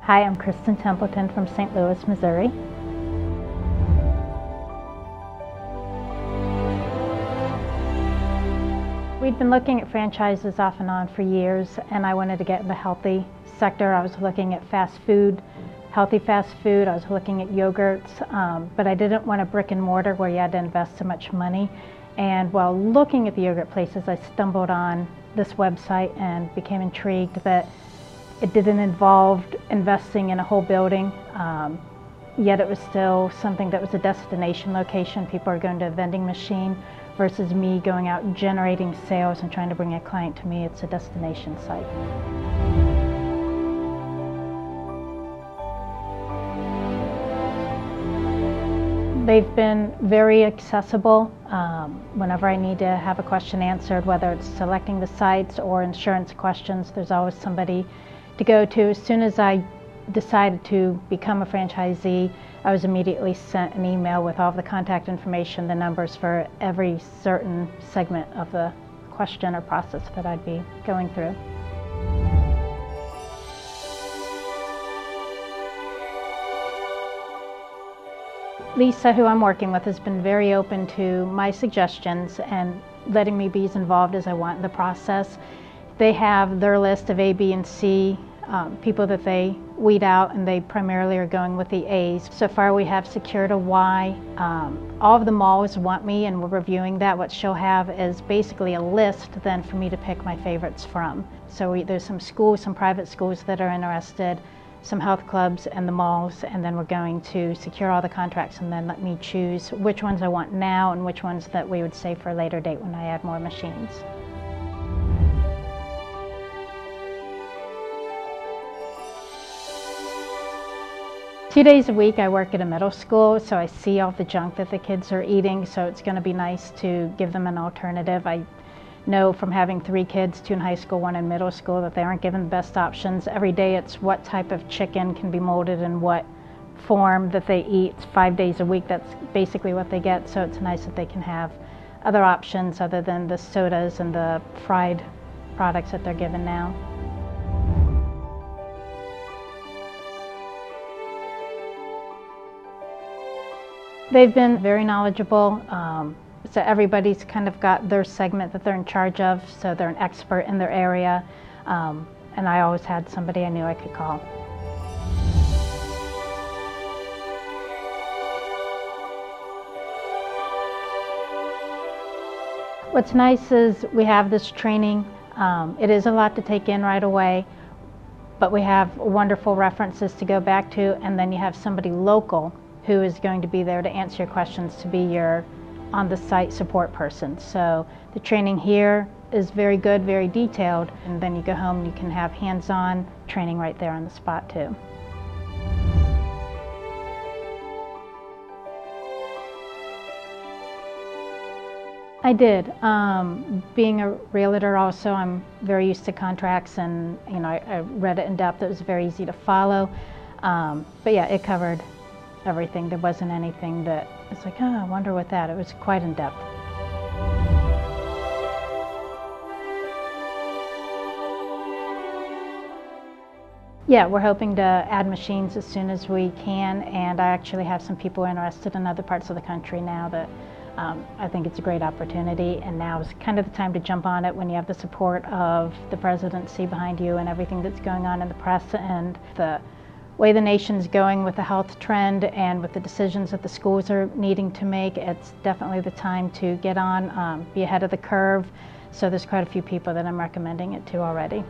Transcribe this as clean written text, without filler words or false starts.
Hi, I'm Kristin Templeton from St. Louis, Missouri. We'd been looking at franchises off and on for years, and I wanted to get in the healthy sector. I was looking at fast food, healthy fast food. I was looking at yogurts, but I didn't want a brick and mortar where you had to invest so much money. And while looking at the yogurt places, I stumbled on this website and became intrigued that it didn't involve investing in a whole building, yet it was still something that was a destination location. People are going to a vending machine versus me going out and generating sales and trying to bring a client to me. It's a destination site. They've been very accessible. Whenever I need to have a question answered, whether it's selecting the sites or insurance questions, there's always somebody to go to. As soon as I decided to become a franchisee, I was immediately sent an email with all of the contact information, the numbers for every certain segment of the question or process that I'd be going through. Lisa, who I'm working with, has been very open to my suggestions and letting me be as involved as I want in the process. They have their list of A, B, and C people that they weed out, and they primarily are going with the A's. So far we have secured a Y. All of the malls want me, and we're reviewing that. What she'll have is basically a list then for me to pick my favorites from. So there's some schools, some private schools that are interested, some health clubs and the malls, and then we're going to secure all the contracts and then let me choose which ones I want now and which ones that we would save for a later date when I add more machines. Two days a week I work at a middle school, so I see all the junk that the kids are eating, so it's going to be nice to give them an alternative. I know from having 3 kids, 2 in high school, 1 in middle school, that they aren't given the best options. Every day it's what type of chicken can be molded in what form that they eat. 5 days a week, that's basically what they get, so it's nice that they can have other options other than the sodas and the fried products that they're given now. They've been very knowledgeable. So everybody's kind of got their segment that they're in charge of, so they're an expert in their area. And I always had somebody I knew I could call. What's nice is we have this training. It is a lot to take in right away, but we have wonderful references to go back to, and then you have somebody local who is going to be there to answer your questions, to be your on-the-site support person. So the training here is very good, very detailed, and then you go home and you can have hands-on training right there on the spot too. I did. Being a realtor also, I'm very used to contracts, and I read it in depth. It was very easy to follow. But yeah, it covered everything. There wasn't anything that it's like, oh, I wonder what that. It was quite in depth. Yeah, we're hoping to add machines as soon as we can, and I actually have some people interested in other parts of the country now that I think it's a great opportunity, and now is kind of the time to jump on it when you have the support of the presidency behind you and everything that's going on in the press and the way the nation's going with the health trend and with the decisions that the schools are needing to make. It's definitely the time to get on, be ahead of the curve. So there's quite a few people that I'm recommending it to already.